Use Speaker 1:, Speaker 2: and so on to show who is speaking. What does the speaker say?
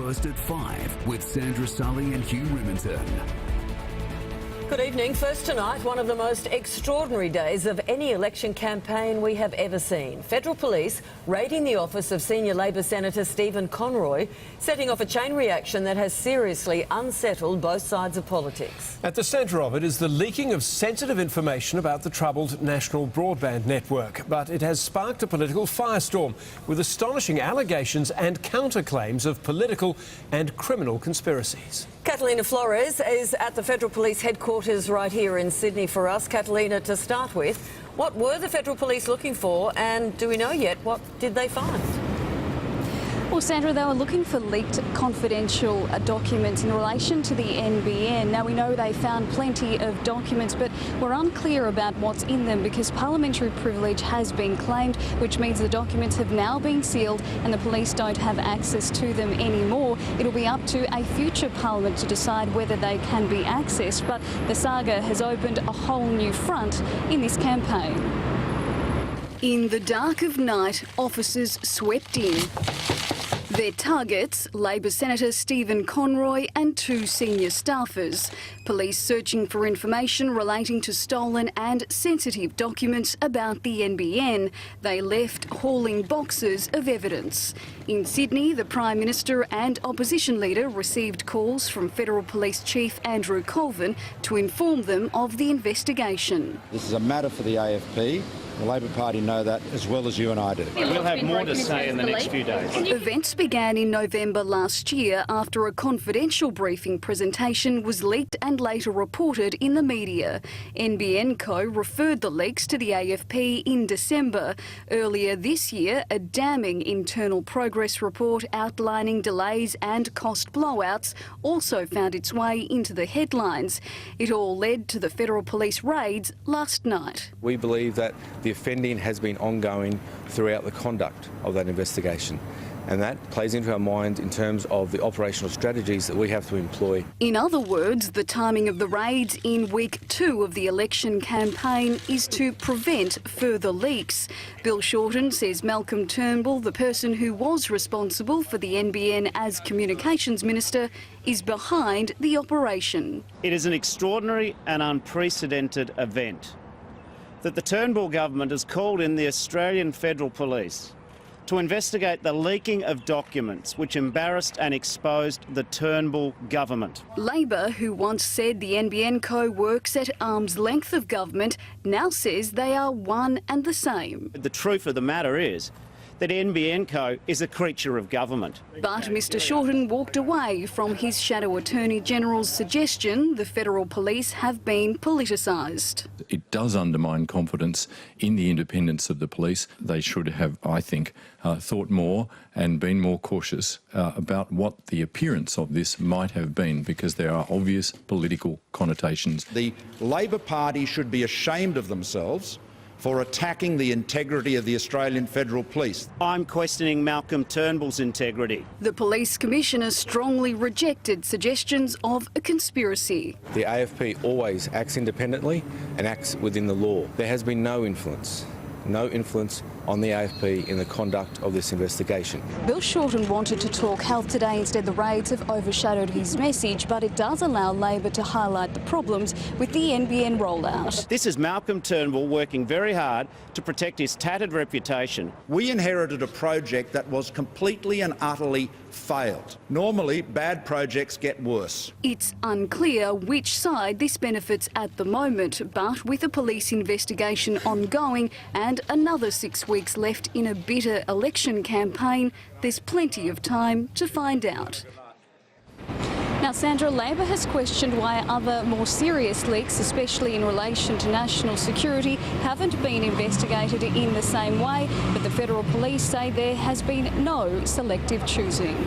Speaker 1: First at 5 with Sandra Sully and Hugh Remington.
Speaker 2: Good evening. First tonight, one of the most extraordinary days of any election campaign we have ever seen. Federal police raiding the office of senior Labor Senator Stephen Conroy, setting off a chain reaction that has seriously unsettled both sides of politics.
Speaker 3: At the centre of it is the leaking of sensitive information about the troubled National Broadband Network. But it has sparked a political firestorm with astonishing allegations and counterclaims of political and criminal conspiracies.
Speaker 2: Catalina Flores is at the Federal Police headquarters right here in Sydney for us. Catalina, to start with, what were the Federal Police looking for, and do we know yet what did they find?
Speaker 4: Well, Sandra, they were looking for leaked confidential documents in relation to the NBN. Now, we know they found plenty of documents, but we're unclear about what's in them because parliamentary privilege has been claimed, which means the documents have now been sealed and the police don't have access to them anymore. It'll be up to a future parliament to decide whether they can be accessed, but the saga has opened a whole new front in this campaign.
Speaker 5: In the dark of night, officers swept in. Their targets, Labor Senator Stephen Conroy and 2 senior staffers. Police searching for information relating to stolen and sensitive documents about the NBN. They left hauling boxes of evidence. In Sydney, the Prime Minister and opposition leader received calls from Federal Police Chief Andrew Colvin to inform them of the investigation.
Speaker 6: This is a matter for the AFP. The Labor Party know that as well as you and I do.
Speaker 7: We'll have more to say in the next few days.
Speaker 5: Events began in November last year after a confidential briefing presentation was leaked and later reported in the media. NBN Co referred the leaks to the AFP in December. Earlier this year, a damning internal progress report outlining delays and cost blowouts also found its way into the headlines. It all led to the Federal Police raids last night.
Speaker 8: We believe that the offending has been ongoing throughout the conduct of that investigation, and that plays into our mind in terms of the operational strategies that we have to employ.
Speaker 5: In other words, the timing of the raids in week 2 of the election campaign is to prevent further leaks. Bill Shorten says Malcolm Turnbull, the person who was responsible for the NBN as Communications Minister, is behind the operation.
Speaker 7: It is an extraordinary and unprecedented event that the Turnbull government has called in the Australian Federal Police to investigate the leaking of documents which embarrassed and exposed the Turnbull government.
Speaker 5: Labor, who once said the NBN Co works at arm's length of government, now says they are one and the same.
Speaker 7: The truth of the matter is that NBN Co is a creature of government.
Speaker 5: But Mr Shorten walked away from his Shadow Attorney General's suggestion the Federal Police have been politicised.
Speaker 9: It does undermine confidence in the independence of the police. They should have, I think, thought more and been more cautious about what the appearance of this might have been, because there are obvious political connotations.
Speaker 6: The Labor Party should be ashamed of themselves for attacking the integrity of the Australian Federal Police.
Speaker 7: I'm questioning Malcolm Turnbull's integrity.
Speaker 5: The Police Commissioner strongly rejected suggestions of a conspiracy.
Speaker 8: The AFP always acts independently and acts within the law. There has been no influence on the AFP in the conduct of this investigation.
Speaker 4: Bill Shorten wanted to talk health today. Instead, the raids have overshadowed his message, but it does allow Labor to highlight the problems with the NBN rollout.
Speaker 7: This is Malcolm Turnbull working very hard to protect his tattered reputation.
Speaker 6: We inherited a project that was completely and utterly failed. Normally, bad projects get worse.
Speaker 5: It's unclear which side this benefits at the moment, but with a police investigation ongoing and another 6 weeks left in a bitter election campaign, there's plenty of time to find out.
Speaker 4: Now, Sandra, Labor has questioned why other more serious leaks, especially in relation to national security, haven't been investigated in the same way, but the Federal Police say there has been no selective choosing.